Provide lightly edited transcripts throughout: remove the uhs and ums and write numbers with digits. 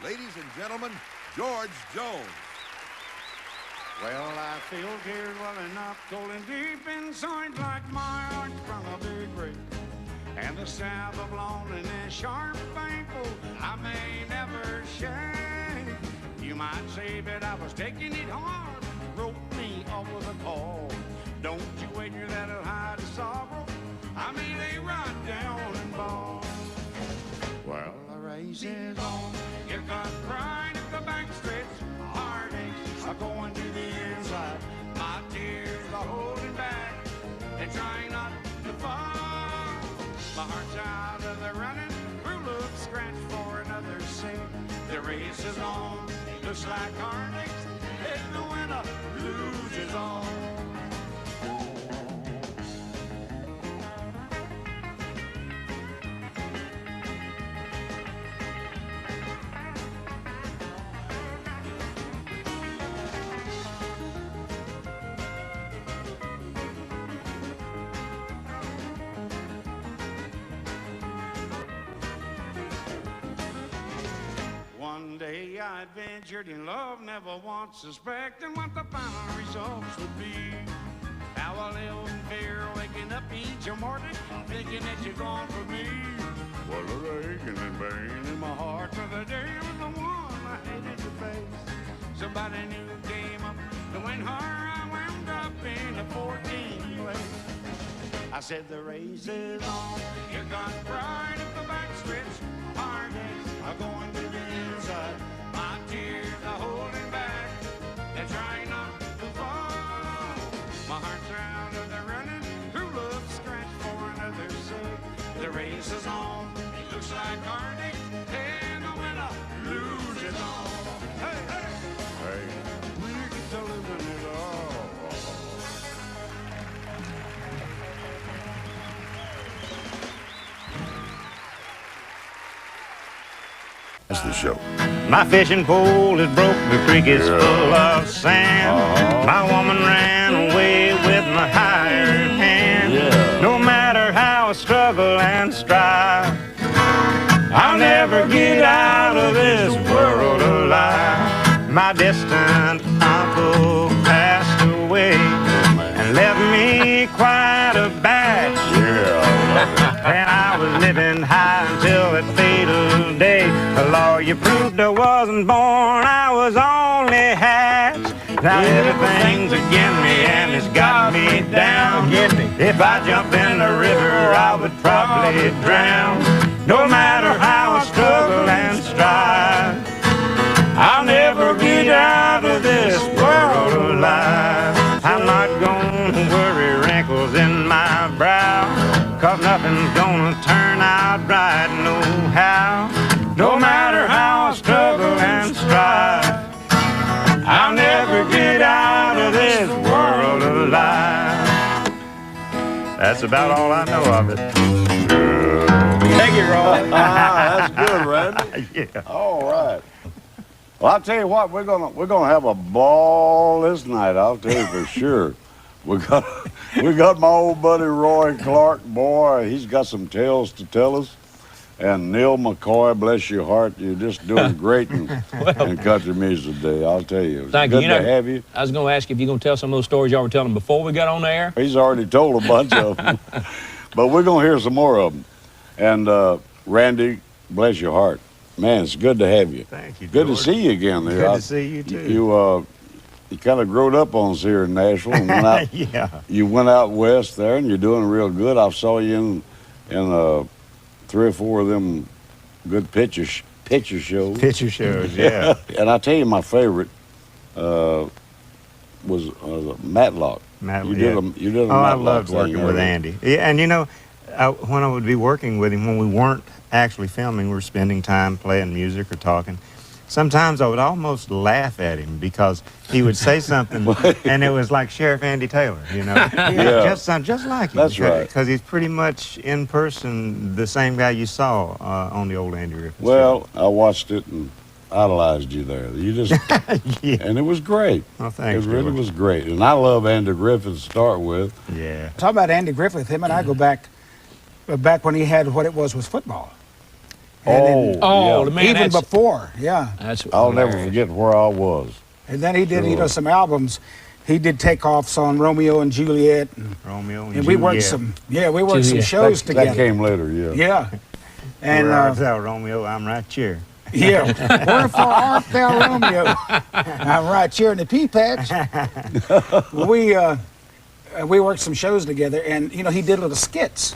Ladies and gentlemen, George Jones. Well, I feel tears welling up, cold and deep inside, like my heart from a big break. And the stab of loneliness, sharp, painful, I may never shake. You might say that I was taking it hard, wrote me off with a call. Don't you wager that'll hide the sorrow, I may lay right down and bawl. Well, the race is on, here comes pride at the backstretch, heartaches are going to the inside. My tears are holding back, they're trying not to fall. My heart's out of the running, through look scratch for another sing. The race is on, looks like heartaches, and the winner loses all. One day I ventured in love, never once suspecting what the final results would be. How I live in fear, waking up each morning, thinking that you're gone from me. Well, the aching and pain in my heart for the day was the one I hated to face. Somebody new came up to win her, I wound up in the 14th place. I said the race is on, here comes pride at the backstretch, heartaches are going to the inside. My tears are holding back, they're trying not to fall. My heart's out of the running, who looks scratch for another sake. The race is on, it looks like heartache, and the winner loses all. Hey, hey, hey, we get to living it all. That's the show. My fishing pole is broke, the creek is full of sand. My woman ran away with my hired hand. No matter how I struggle and strive, I'll never get out of this world alive. My distant uncle passed away and left me quite a batch. And I was living high until that fatal day. The lawyer proved I wasn't born, I was only hatched. Now everything's against me and it's got me down. If I jump in the river, I would probably drown. No matter how I struggle and strive, I'll never get out of this world alive. I'm not gonna worry wrinkles in my brow, 'cause nothing's gonna turn out right, no how. No matter how I struggle and strive, I'll never get out of this world alive. That's about all I know of it. Thank you, Ron. That's good, Randy. Yeah. All right. Well, I'll tell you what, we're gonna have a ball this night. I'll tell you for sure. We got my old buddy Roy Clark, boy. He's got some tales to tell us. And Neil McCoy, bless your heart, you're just doing great in country music today. I'll tell you. Thank you. Good to have you. I was going to ask if you're going to tell some of those stories y'all were telling before we got on the air. He's already told a bunch of them, but we're gonna hear some more of them. And Randy, bless your heart, man, it's good to have you. Thank you, Good to George. see you again. There. Good to see you too. You kind of growed up on us here in Nashville. And went out, Yeah. You went out west there, and you're doing real good. I saw you in 3 or 4 of them good picture shows. Picture shows, yeah. And I tell you, my favorite was Matlock. You did a Matlock I loved thing working with there. Andy. Yeah, and you know, when I would be working with him, when we weren't actually filming, we were spending time playing music or talking. Sometimes I would almost laugh at him because he would say something and it was like Sheriff Andy Taylor, you know. Yeah. Just sound just like him. That's right. Because he's pretty much in person the same guy you saw on the old Andy Griffith Well, I watched it and idolized you there. You just Yeah. and it was great. Well, thanks, It really George. was great. And I love Andy Griffith to start with. Yeah. Talk about Andy Griffith. Him and I go back when he had what it was football. Oh, yeah. man, Even that's, before, yeah. that's I'll never hilarious. forget where I was. And then he did, Sure. some albums. He did takeoffs on Romeo and Juliet, Romeo and and we worked Juliet. we worked some Juliet. shows That together. came later, yeah. Yeah, and Where art thou, Romeo? I'm right here. yeah. Wherefore art thou, Romeo? I'm right here in the pea patch. We worked some shows together, and he did little skits.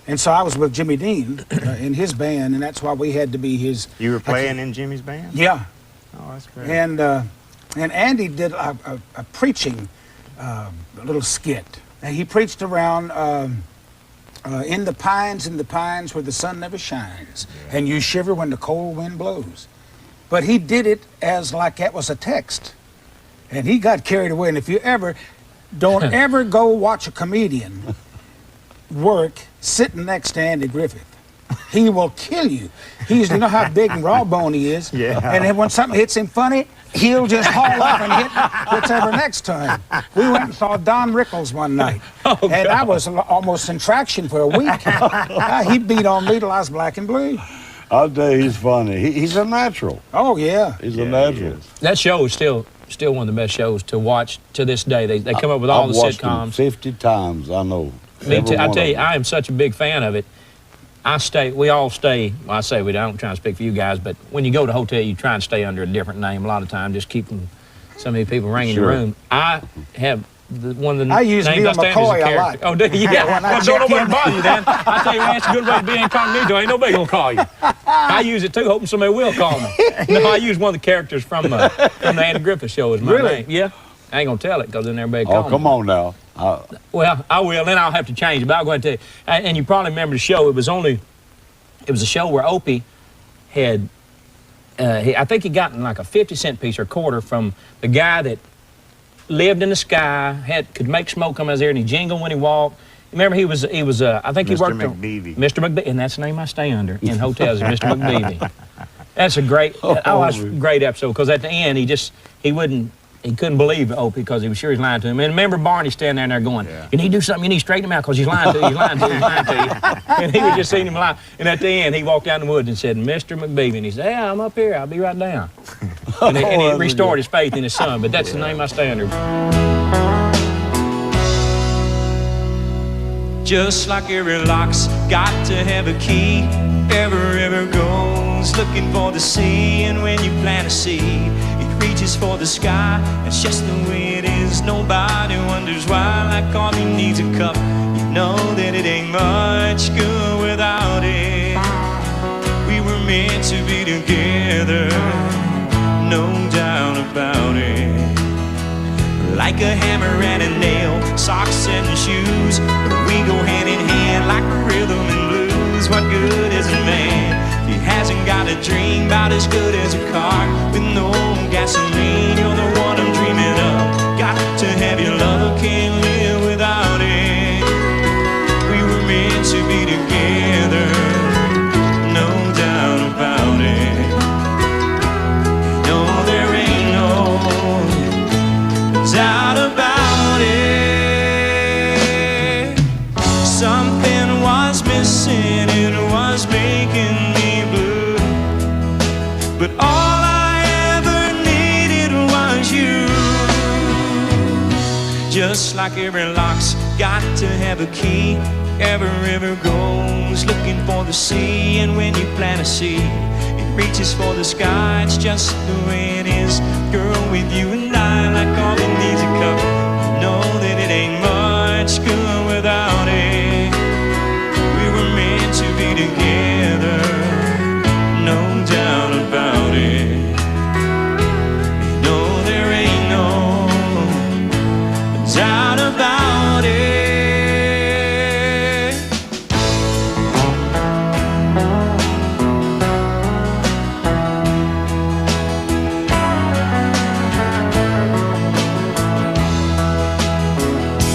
And so I was with Jimmy Dean in his band, and that's why we had to be his. You were playing in Jimmy's band? Yeah, Oh, that's great. and Andy did a preaching little skit. And he preached around in the pines where the sun never shines, and you shiver when the cold wind blows. But he did it as like that was a text, and he got carried away. And if you don't ever go watch a comedian work sitting next to Andy Griffith. He will kill you. You know how big and raw bone he is. Yeah. And then when something hits him funny, he'll just haul up and hit whatever next to him. We went and saw Don Rickles one night. And I was almost in traction for a week. He beat on me till I was black and blue. I'll tell you, he's funny. He's a natural. Oh, yeah. He's a natural. That show is still one of the best shows to watch to this day. They come up with all I've the watched him sitcoms. 50 times, I know. Me too. Every I one tell of you, them. I am such a big fan of it. We all stay, well, I say we don't try to speak for you guys, but when you go to a hotel, you try and stay under a different name a lot of times, just keeping so many people ringing Sure. your room. I have one of the I use names Neil I stand McCoy as a a character. lot. Oh, do you? Yeah. When I Well, don't check nobody in. bother you then. I tell you, man, it's a good way to be incognito. Ain't nobody gonna call you. I use it too, hoping somebody will call me. No, I use one of the characters from the Andy Griffith Show as my Really? name. Yeah. I ain't gonna tell it because then everybody Oh, calls me. come on now. Well, I will, then I'll have to change it, but I'll go ahead and tell you. And you probably remember the show. It was a show where Opie had, I think he got like a 50-cent piece or quarter from the guy that lived in the sky, could make smoke come out his ear, and he jingled when he walked. Remember, I think he Mr. worked McBeevy. Mr. McBeevy, and that's the name I stay under in hotels, is Mr. McBeevy. That's a great, that's a great episode, because at the end, he couldn't believe Opie because he was sure he's lying to him. And remember Barney standing there going, you need to do something, you need to straighten him out because he's lying to you, he's lying to you, he's lying to you. And he was just seeing him lie. And at the end, he walked down the woods and said, Mr. McBeevy. And he said, yeah, I'm up here, I'll be right down. And he restored his faith in his son, but that's the name I stay under. Just like every lock's got to have a key, every river goes looking for the sea, and when you plant a seed, it reaches for the sky. That's just the way it is. Nobody wonders why. Like coffee needs a cup, you know that it ain't much good without it. We were meant to be together, no doubt about it. Like a hammer and a nail, socks and shoes, we go hand in hand like rhythm and blues. What good is a man if he hasn't got a dream about as good as a car with no gasoline? You're the one I'm dreaming of. Got to have your love, can't live without it. We were meant to be together, no doubt about it. No, there ain't no doubt about it. Something was missing, it was making me blue, but all I ever needed was you. Just like every lock's got to have a key, every river goes looking for the sea, and when you plant a seed, it reaches for the sky. It's just the way it is, girl, with you and I. Like all it needs a cup, you know that it ain't much good without it. We were meant to be together, no doubt about it. No, there ain't no doubt about it.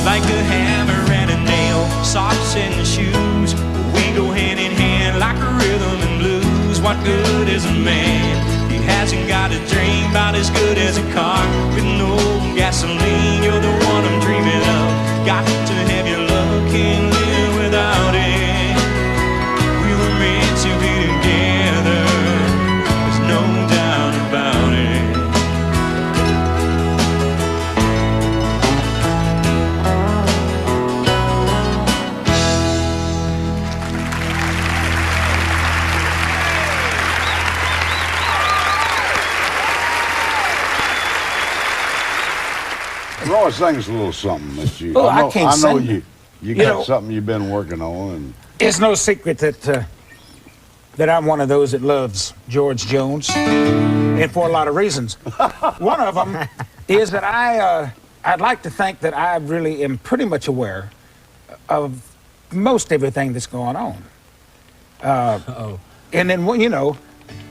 Like a hammer and a nail, socks and shoes, we go hand in hand like a rhythm and blues. What good is a man if he hasn't got a dream about as good as a car with no gasoline? You're the one I'm dreaming of. Got to have your love, can't live without it. We were meant to be together. Roy, sing us a little something that you. Oh, I can't I know sing. you You got know- something you've been working on, and It's no secret that I'm one of those that loves George Jones, and for a lot of reasons. One of them is that I'd like to think that I really am pretty much aware of most everything that's going on. And then, you know,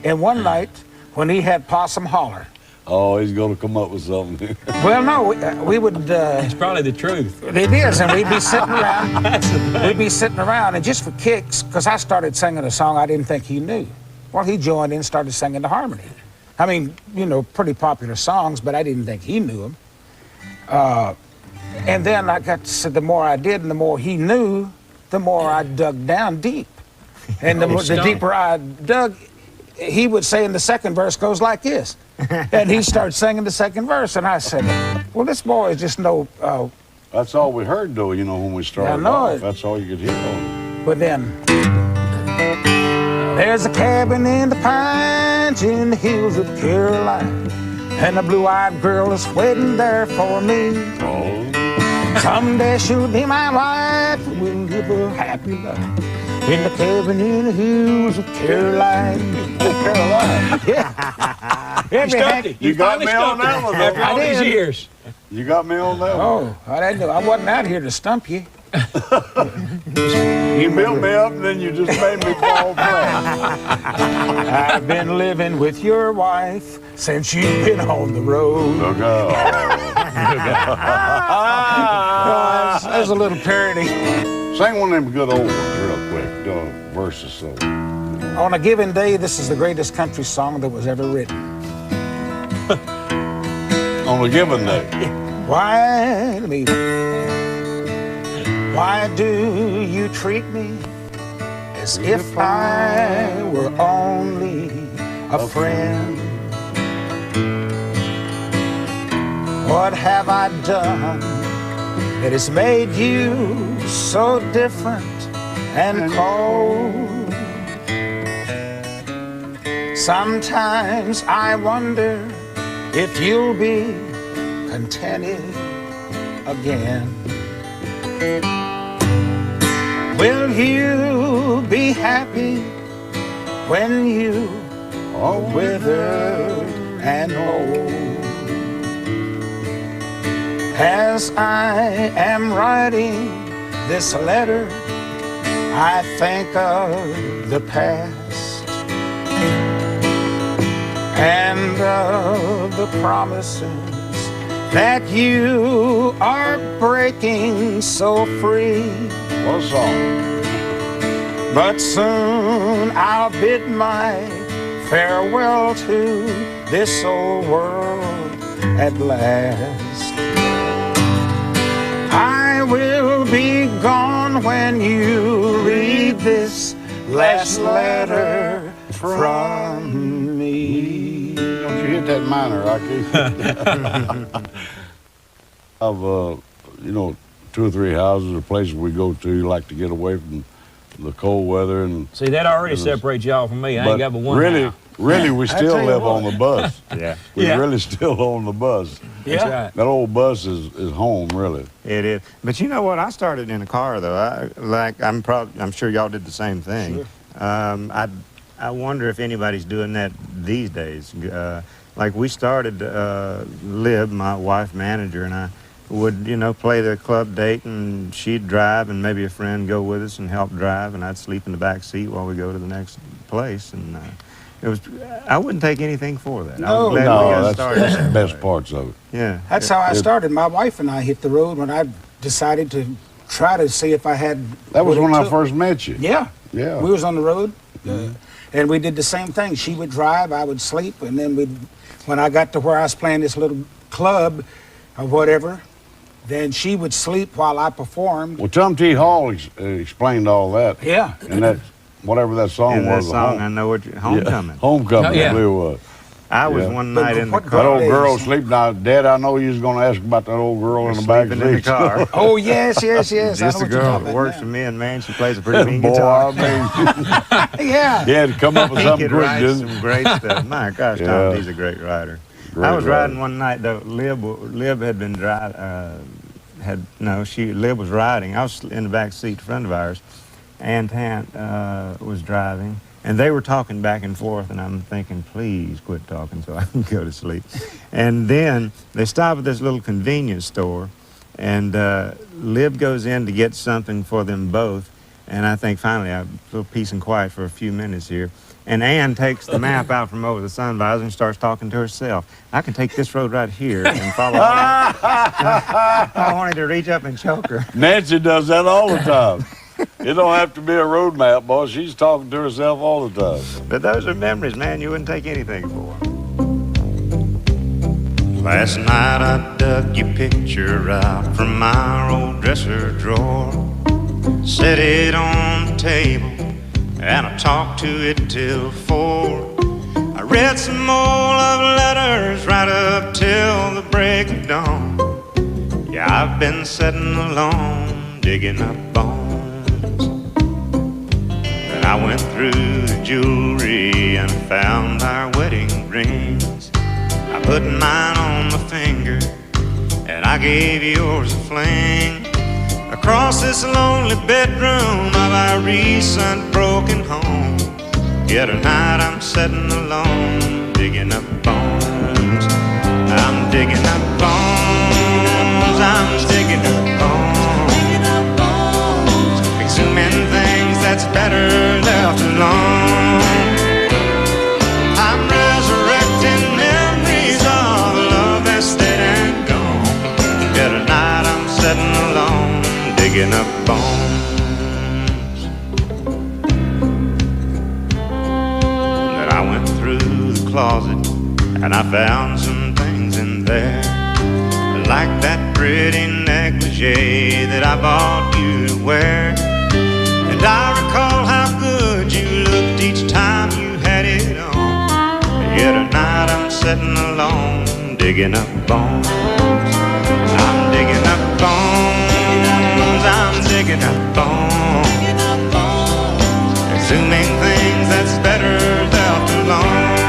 and one night when he had Possum Holler, oh, he's gonna come up with something. well, no, we would. It's probably the truth. It is, and we'd be sitting around. We'd be sitting around, and just for kicks, because I started singing a song I didn't think he knew. Well, he joined in and started singing the harmony. I mean, you know, pretty popular songs, but I didn't think he knew them. And then I got to say, the more I did and the more he knew, the more I dug down deep. And the deeper I dug, he would say in the second verse goes like this. And he started singing the second verse, and I said, well, this boy is just no... That's all we heard, though, you know, when we started I know off. it. That's all you could hear on. But then, there's a cabin in the pines in the hills of Carolina, and a blue-eyed girl is waiting there for me. Oh. Someday she'll be my wife, and we'll live a happy life in the cabin in the hills of Carolina. Carolina. Yeah. You stumped it. You got finally me on stumped that it one, after though. all I these did. years. You got me on that one. Oh, I didn't know. I wasn't out here to stump you. You built me up, and then you just made me fall flat. I've been living with your wife since you've been on the road. Look out. Oh, that's a little parody. Sing one of them good old ones real quick. Verses, so. On a given day, this is the greatest country song that was ever written. On a given day. Why do you treat me as if I were only a friend? What have I done that has made you so different and cold? Sometimes I wonder if you'll be contented again. Will you be happy when you are withered and old? As I am writing this letter, I think of the past and of the promises that you are breaking so free. What a song. But soon I'll bid my farewell to this old world at last. I will be gone when you read this last letter from me. Don't you hit that minor, Rocky? I've, you know, 2 or 3 houses or places we go to, like to get away from the cold weather. And See, that already separates y'all from me. I ain't got but one really, now. really, we still tell you live what. on the bus. Yeah, We Yeah. really still on the bus. That's Yeah. right. That old bus is home, really. it is. But you know what? I started in a car though. I'm sure y'all did the same thing. I wonder if anybody's doing that these days. Like we started, Lib, my wife manager, and I would, you know, play the club date, and she'd drive, and maybe a friend go with us and help drive, and I'd sleep in the back seat while we go to the next place. And it was, I wouldn't take anything for that. I No. was glad we No, got that's started. the best parts of it. Yeah. That's how I started. My wife and I hit the road when I decided to try to see if I had. That was what it when I took. first met you. Yeah. Yeah. We was on the road, and we did the same thing. She would drive, I would sleep, and then when I got to where I was playing this little club or whatever, then she would sleep while I performed. Well, Tom T. Hall explained all that. Yeah. And that, whatever that song And that was. song, I know what Homecoming. Homecoming, Oh, yeah. I believe it was. I was Yeah. one night in the What That car. old days. girl sleeping now. Dad, I know you was going to ask about that old girl in the back Sleeping in the seat. car. Oh, yes. I Just know a what you're girl talking that about works now. for me, and man, she plays a pretty mean Boy, guitar. I mean, Yeah. he had to come up with He something could quick, write didn't he? some great stuff. My gosh, Yeah. Tom D's a great writer. Great I was riding ride. one night though. Lib had been driving. Lib was riding. I was in the back seat. A friend of ours, Ann Tant, was driving, and they were talking back and forth. And I'm thinking, please quit talking so I can go to sleep. And then they stop at this little convenience store, and Lib goes in to get something for them both. And I think finally, a little peace and quiet for a few minutes here. And Ann takes the map out from over the sun visor and starts talking to herself. I can take this road right here and follow. I wanted to reach up and choke her. Nancy does that all the time. It don't have to be a road map, boy. She's talking to herself all the time. But those are memories, man, you wouldn't take anything for. Last night I dug your picture out from my old dresser drawer, set it on the table, and I talked to it till 4. I read some more love letters right up till the break of dawn. Yeah, I've been sitting alone, digging up bones. Then I went through the jewelry and found our wedding rings. I put mine on my finger, and I gave yours a fling. Across this lonely bedroom of our recent broken home, yet tonight I'm sitting alone, digging up bones. I'm digging up bones. I'm digging up bones. Exhuming things that's better left alone. I'm resurrecting memories of love that's dead and gone. Yet tonight I'm sitting alone, digging up bones. Then I went through the closet and I found some things in there, like that pretty negligee that I bought you to wear. And I recall how good you looked each time you had it on. Yet tonight I'm sitting alone, digging up bones. I'm digging up bones. I'm digging up bones. Exhuming things that's better left alone.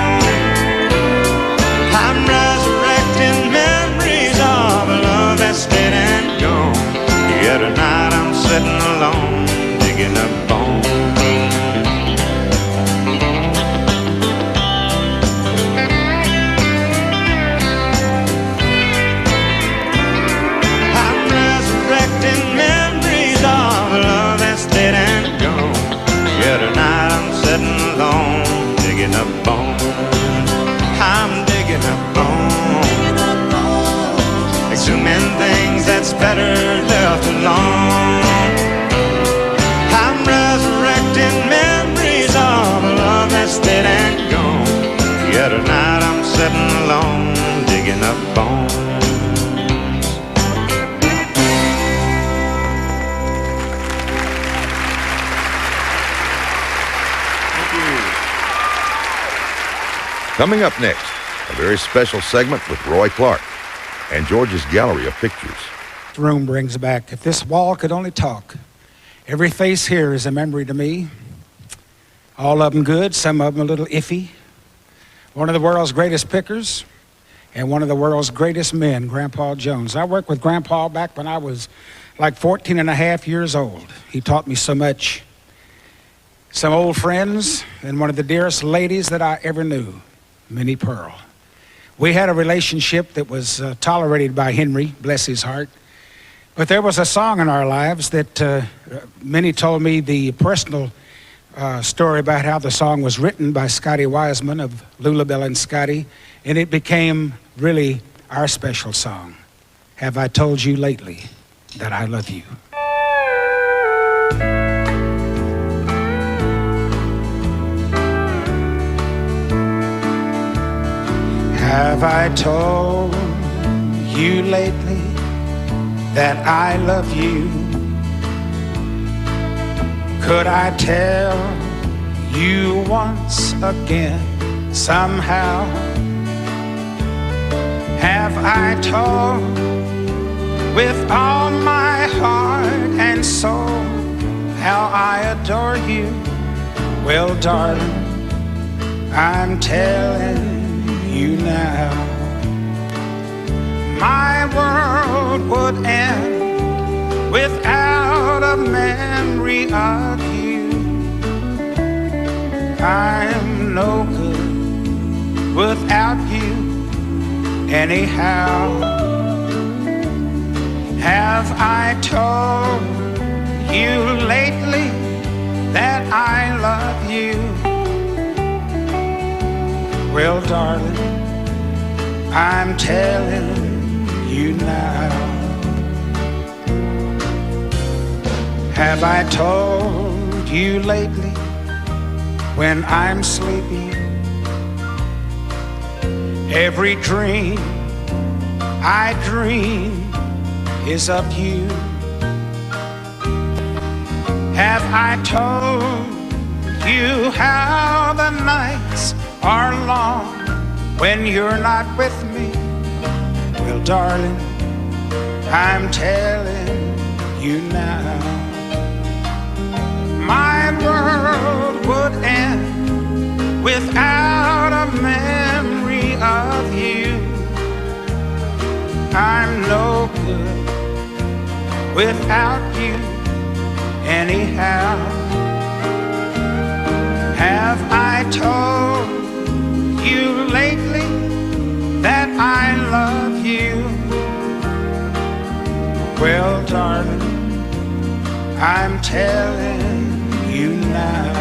I'm resurrecting memories of a love that's dead and gone. Yet tonight I'm sitting alone, digging up bones. Dead and gone. Yeah, tonight I'm sitting alone, digging up bones. I'm digging up bones. Exhuming things that's better left alone. I'm resurrecting memories of a love that's dead and gone. Yeah, tonight I'm sitting alone, digging up bones. Coming up next, a very special segment with Roy Clark and George's gallery of pictures. This room brings back, if this wall could only talk, every face here is a memory to me. All of them good, some of them a little iffy. One of the world's greatest pickers and one of the world's greatest men, Grandpa Jones. I worked with Grandpa back when I was like 14 and a half years old. He taught me so much. Some old friends and one of the dearest ladies that I ever knew, Minnie Pearl. We had a relationship that was tolerated by Henry, bless his heart. But there was a song in our lives that Minnie told me the personal story about how the song was written by Scotty Wiseman of Lulabelle and Scotty, and it became really our special song. Have I told you lately that I love you? Have I told you lately that I love you? Could I tell you once again somehow? Have I told with all my heart and soul how I adore you? Well, darling, I'm telling you now. my world would end without a memory of you. I'm no good without you anyhow. Have I told you lately that I love you? Well, darling, I'm telling you now. Have I told you lately when I'm sleepy? Every dream I dream is of you. Have I told you how the nights are long when you're not with me? Well, darling, I'm telling you now. My world would end without a memory of you. I'm no good without you anyhow. Have I told you lately that I love you? Well, darling, I'm telling you now.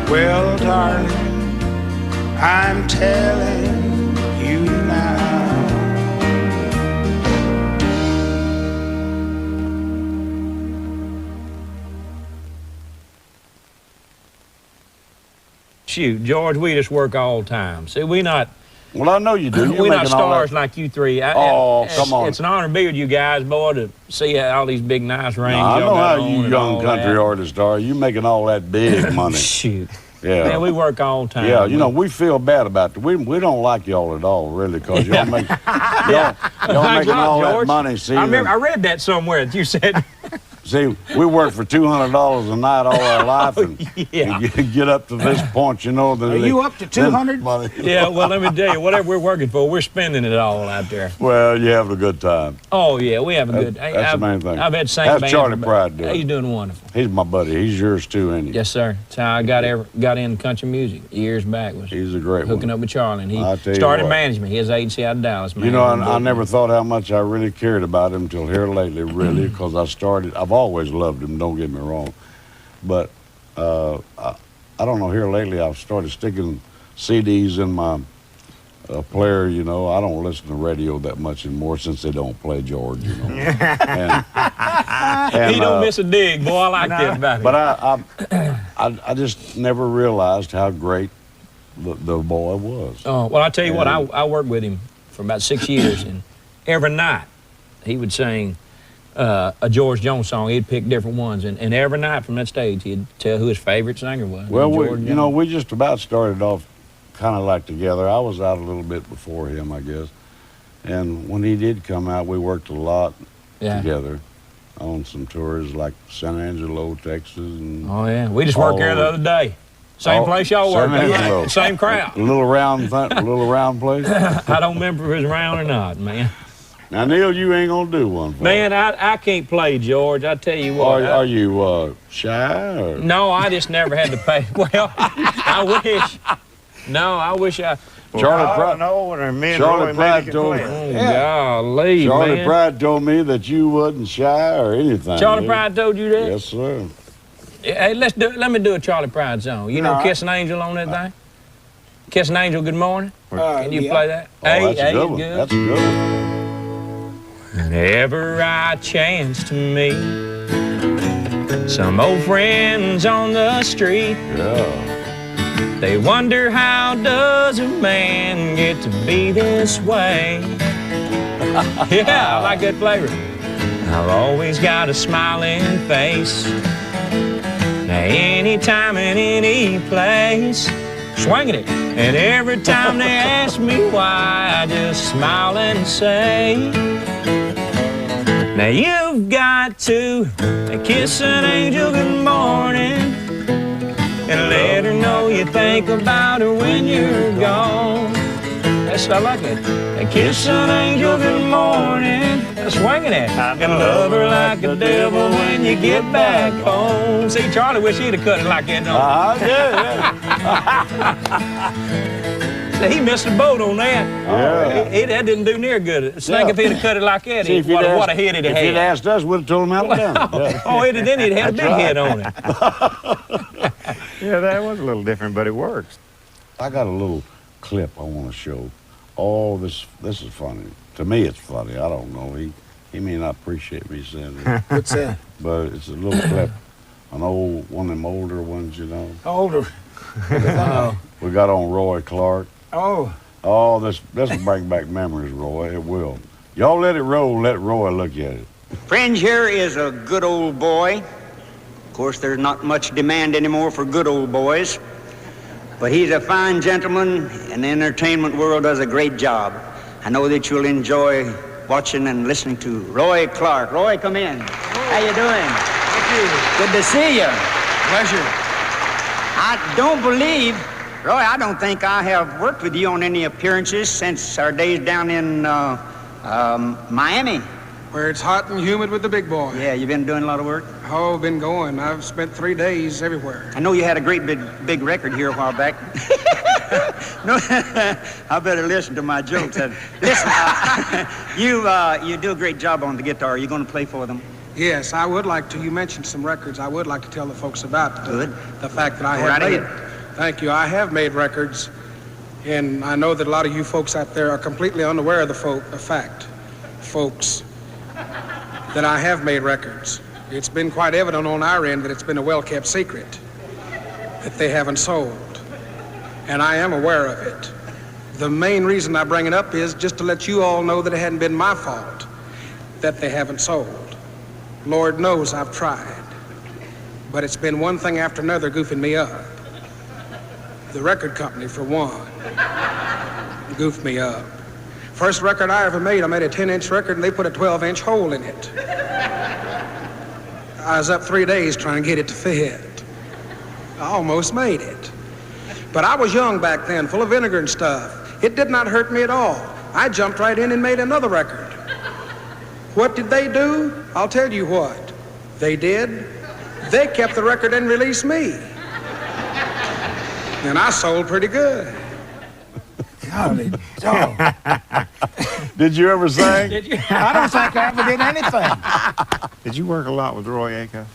Well, darling, I'm telling you now. Shoot, George, we just work all the time. See, we not. Well, I know you do. We're not stars like you three. Come on. It's an honor to be with you guys, boy, to see all these big, nice rings. I know how you and young all country that. artists are. You making all that big money. Shoot. Yeah. Man, we work all the time. Yeah, you know, we feel bad about it. We don't like y'all at all, really, because y'all make y'all making all that money. See, I read that somewhere that you said. See, we work for $200 a night all our life, and Yeah. get up to this point, you know. Are you up to 200? Yeah, well, let me tell you, whatever we're working for, we're spending it all out there. Well, you having a good time. Oh, yeah, we have a good. That's the main thing. I've had St. How's Bands. Charlie Pride doing? He's doing wonderful. He's my buddy. He's yours too, ain't he? Yes, sir. That's how I got into country music years back. Was He's a great hooking one. up with Charlie, and he I'll tell you started what. management. His agency out of Dallas, man. You know, I never thought how much I really cared about him till here lately, really, because I've always loved him, don't get me wrong. But I don't know, here lately I've started sticking CDs in my player, you know. I don't listen to radio that much anymore since they don't play George, you know. and he don't miss a dig, boy. I like that about him. But I just never realized how great the boy was. Oh, well, I tell you what, I worked with him for about 6 years, and every night he would sing a George Jones song. He'd pick different ones, and every night from that stage he'd tell who his favorite singer was. Well, George you know, Jones. we just about started off kind of like together. I was out a little bit before him, I guess. And when he did come out, we worked a lot together on some tours like San Angelo, Texas. And oh, yeah. We just worked there the other day. Same place y'all worked at. Same crowd. A little round place. I don't remember if it was round or not, man. Now, Neil, you ain't going to do one for Man, I can't play, George. I tell you what. Are you shy? Or? No, I just never had to pay. Well, I wish. No, I wish I. Charlie Pride. Charlie Pride told me. Oh, golly, Charlie man. Pride told me that you wasn't shy or anything. Charlie Pride told you that? Yes, sir. Hey, let me do a Charlie Pride song. You know Kiss an Angel on that thing? Kiss an Angel, good morning. Can you play that? Oh, that's a good one. That's a good one. Whenever I chance to meet some old friends on the street, they wonder how does a man get to be this way. Yeah, I like that flavor. I've always got a smiling face. Now anytime and any place, swinging it. And every time they ask me why, I just smile and say, now you've got to kiss an angel good morning and let her know you think about her when you're gone. I like it. And kiss an angel good morning. Swinging it. I'm gonna love her like a devil when you get back home. See, Charlie wish he'd have cut it like that, don't he? See, he missed the boat on that. Yeah. That didn't do near good. Snake, if he'd have cut it like that, what a hit it'd have had. If he'd asked us, we'd have told him how to do it. Then he'd had a big hit on it. Yeah, that was a little different, but it works. I got a little clip I want to show. Oh, this is funny. To me, it's funny. I don't know. He may not appreciate me saying it. What's that? But it's a little clip. One of them older ones, you know. Older. We got on Roy Clark. Oh. Oh, this will bring back memories, Roy. It will. Y'all let it roll. Let Roy look at it. Fringe here is a good old boy. Of course, there's not much demand anymore for good old boys. But he's a fine gentleman, and the entertainment world does a great job. I know that you'll enjoy watching and listening to Roy Clark. Roy, come in. How you doing? Thank you. Good to see you. Pleasure. I don't believe, Roy, I don't think I have worked with you on any appearances since our days down in Miami. Where it's hot and humid with the big boy. Yeah, you've been doing a lot of work? Oh, been going. I've spent 3 days everywhere. I know you had a great big record here a while back. No, I better listen to my jokes. Listen, you do a great job on the guitar. Are you going to play for them? Yes, I would like to. You mentioned some records. I would like to tell the folks about the fact that I have made. Thank you. I have made records, and I know that a lot of you folks out there are completely unaware of the fact, folks, that I have made records. It's been quite evident on our end that it's been a well-kept secret that they haven't sold, and I am aware of it. The main reason I bring it up is just to let you all know that it hadn't been my fault that they haven't sold. Lord knows I've tried, but it's been one thing after another goofing me up. The record company, for one, goofed me up. First record I ever made, I made a 10-inch record, and they put a 12-inch hole in it. I was up 3 days trying to get it to fit. I almost made it. But I was young back then, full of vinegar and stuff. It did not hurt me at all. I jumped right in and made another record. What did they do? I'll tell you what they did. They kept the record and released me. And I sold pretty good. Golly dog. Did you ever sing? I don't think I ever did anything. Did you work a lot with Roy Acuff?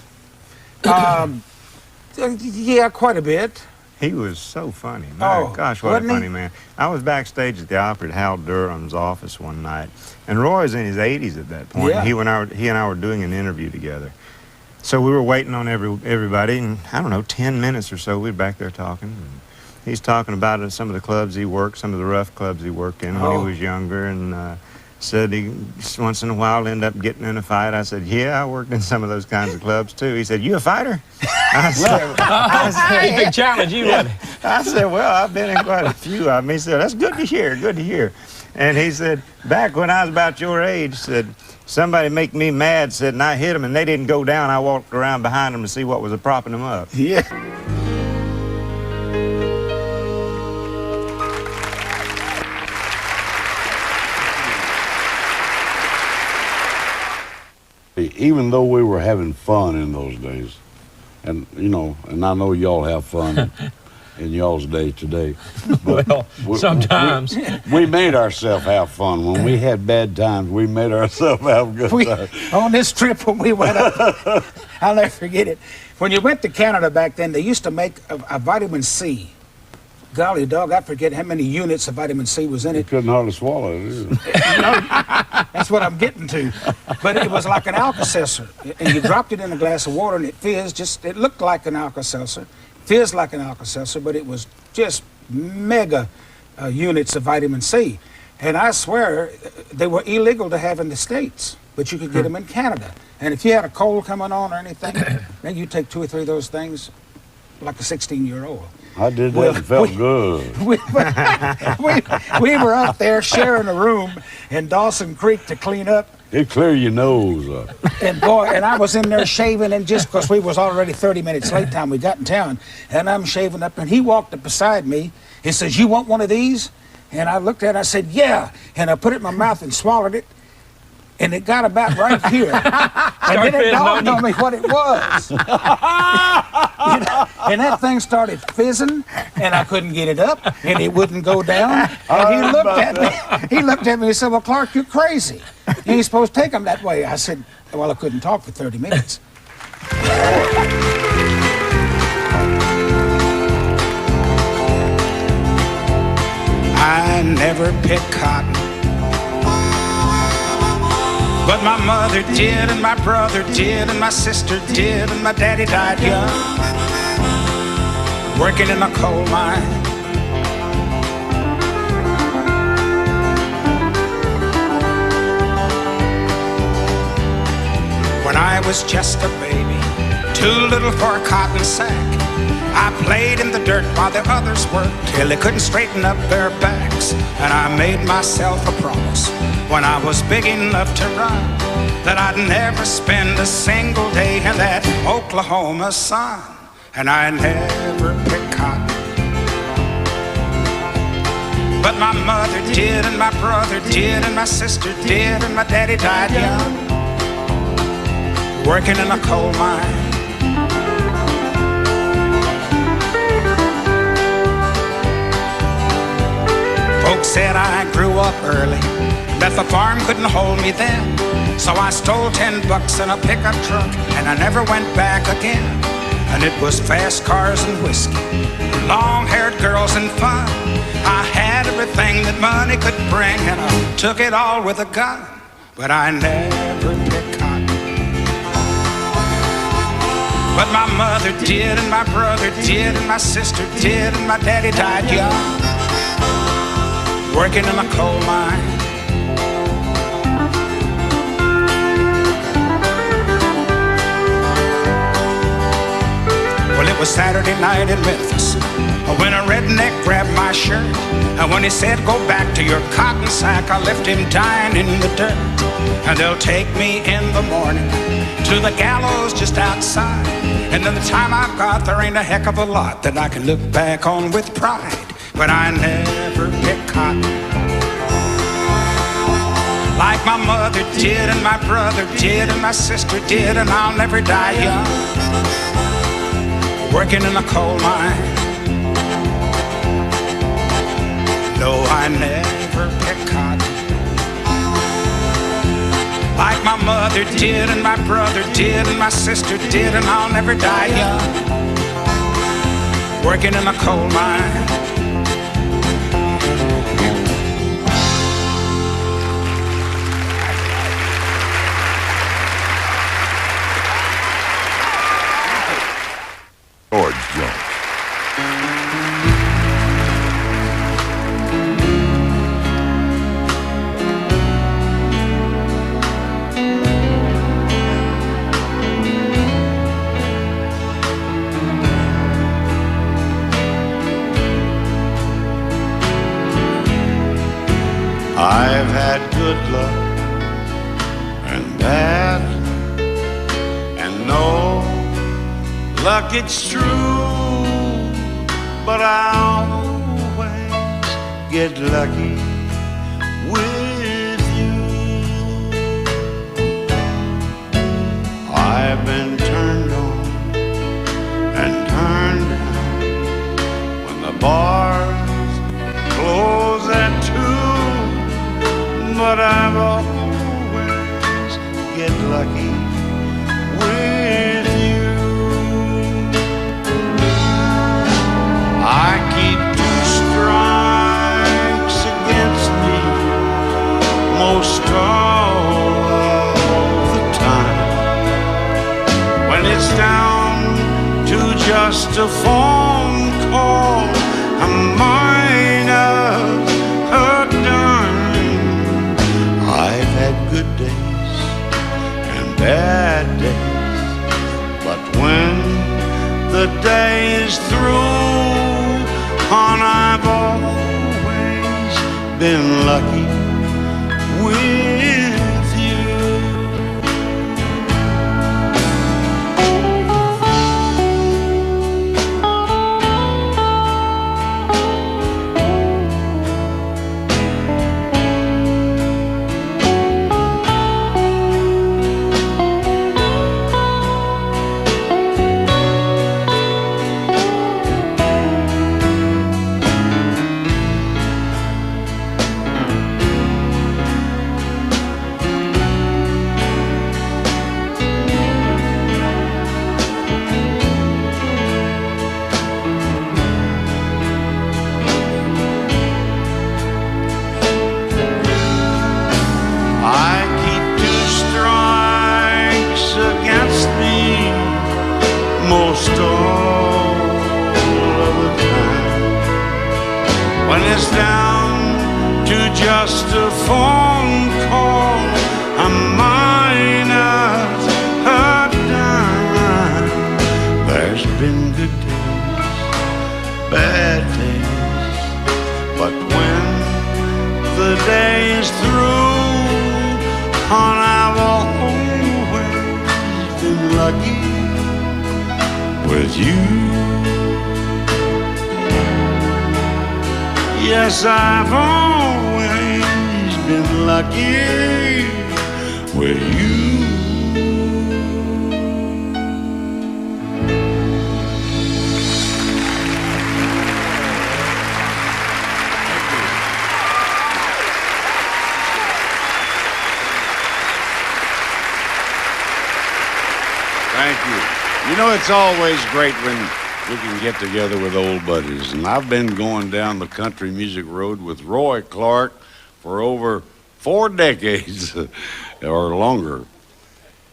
Yeah, quite a bit. He was so funny. My gosh, what a funny man. I was backstage at the Opera at Hal Durham's office one night, and Roy was in his 80s at that point. Yeah. He and I were doing an interview together. So we were waiting on everybody, and I don't know, 10 minutes or so, we were back there talking. And he's talking about some of the clubs he worked, some of the rough clubs he worked in when he was younger, and said he once in a while end up getting in a fight. I said, yeah, I worked in some of those kinds of clubs too. He said, you a fighter? I said, He big challenge you, wasn't he? I said, well, I've been in quite a few of them. He said, that's good to hear, good to hear. And he said, back when I was about your age, said, somebody make me mad, said, and I hit them and they didn't go down. I walked around behind them to see what was propping them up. Yeah. Even though we were having fun in those days, and you know, and I know y'all have fun in y'all's day today. But Well, sometimes. we made ourselves have fun. When we had bad times, we made ourselves have good times. On this trip when we went up, I'll never forget it. When you went to Canada back then, they used to make a vitamin C. Golly dog, I forget how many units of vitamin C was in You it. couldn't hardly swallow it either. That's what I'm getting to. But it was like an Alka-Seltzer. And you dropped it in a glass of water and it fizzed. It looked like an Alka-Seltzer. Fizzed like an Alka-Seltzer, but it was just mega units of vitamin C. And I swear, they were illegal to have in the States, but you could get them in Canada. And if you had a cold coming on or anything, then you take 2 or 3 of those things like a 16-year-old. I did that and felt good. We were up there sharing a room in Dawson Creek to clean up. It clear your nose up. And boy, and I was in there shaving, and just because we was already 30 minutes late time we got in town, and I'm shaving up, and he walked up beside me. He says, you want one of these? And I looked at it, I said, yeah. And I put it in my mouth and swallowed it. And it got about right here. And then it dawned on me what it was. You know? And that thing started fizzing, and I couldn't get it up, and it wouldn't go down. And he looked at me. He looked at me and said, well, Clark, you're crazy. You ain't supposed to take them that way. I said, well, I couldn't talk for 30 minutes. I never picked cotton. But my mother did, and my brother did, and my sister did, and my daddy died young, working in a coal mine. When I was just a baby, too little for a cotton sack, I played in the dirt while the others worked till they couldn't straighten up their backs. And I made myself a promise when I was big enough to run that I'd never spend a single day in that Oklahoma sun. And I never picked cotton. But my mother did, and my brother did, and my sister did, and my daddy died young, working in a coal mine. Folks said I grew up early, that the farm couldn't hold me then. So I stole $10 in a pickup truck, and I never went back again. And it was fast cars and whiskey, long-haired girls and fun. I had everything that money could bring, and I took it all with a gun. But I never picked cotton. But my mother did, and my brother did, and my sister did, and my daddy died young, working in a coal mine. Well, it was Saturday night in Memphis when a redneck grabbed my shirt. And when he said, go back to your cotton sack, I left him dying in the dirt. And they'll take me in the morning to the gallows just outside. And then the time I've got, there ain't a heck of a lot that I can look back on with pride. But I never picked cotton like my mother did, and my brother did, and my sister did, and I'll never die young, working in a coal mine. No, I never picked cotton like my mother did, and my brother did, and my sister did, and I'll never die young, working in a coal mine. George Jones. I've had good luck and bad, and no luck, it's true, but I always get lucky with you. I've been turned on and turned down when the bars close at 2, but I've always get lucky with you. I keep 2 strikes against me most all of the time. When it's down to just a phone call, I might have a dime. I've had good days and bad days, but when the day is through, I've always been lucky with you. when it's down to just a phone call, a minute's a dime. There's been good days, bad days, but when the day is through, hon, I've always been lucky with you. Yes, I've always been lucky with you. Thank you. You know, it's always great when we can get together with old buddies. And I've been going down the country music road with Roy Clark for over 4 decades or longer.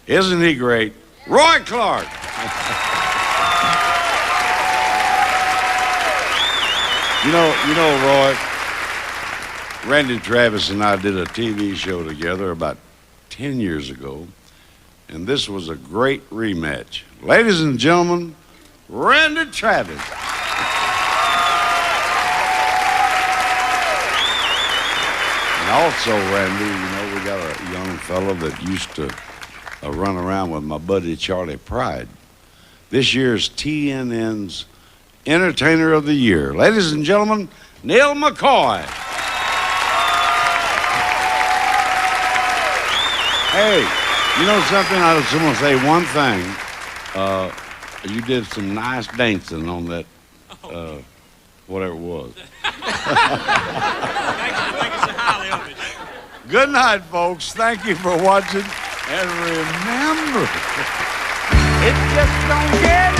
Isn't he great? Roy Clark! You know, Roy, Randy Travis and I did a TV show together about 10 years ago, and this was a great rematch. Ladies and gentlemen, Randy Travis. And also, Randy, you know, we got a young fellow that used to run around with my buddy Charlie Pride. This year's TNN's Entertainer of the Year. Ladies and gentlemen, Neil McCoy. Hey, you know something? I just want to say one thing. You did some nice dancing on that, whatever it was. Thank you so highly of it. Good night, folks. Thank you for watching. And remember, it just don't get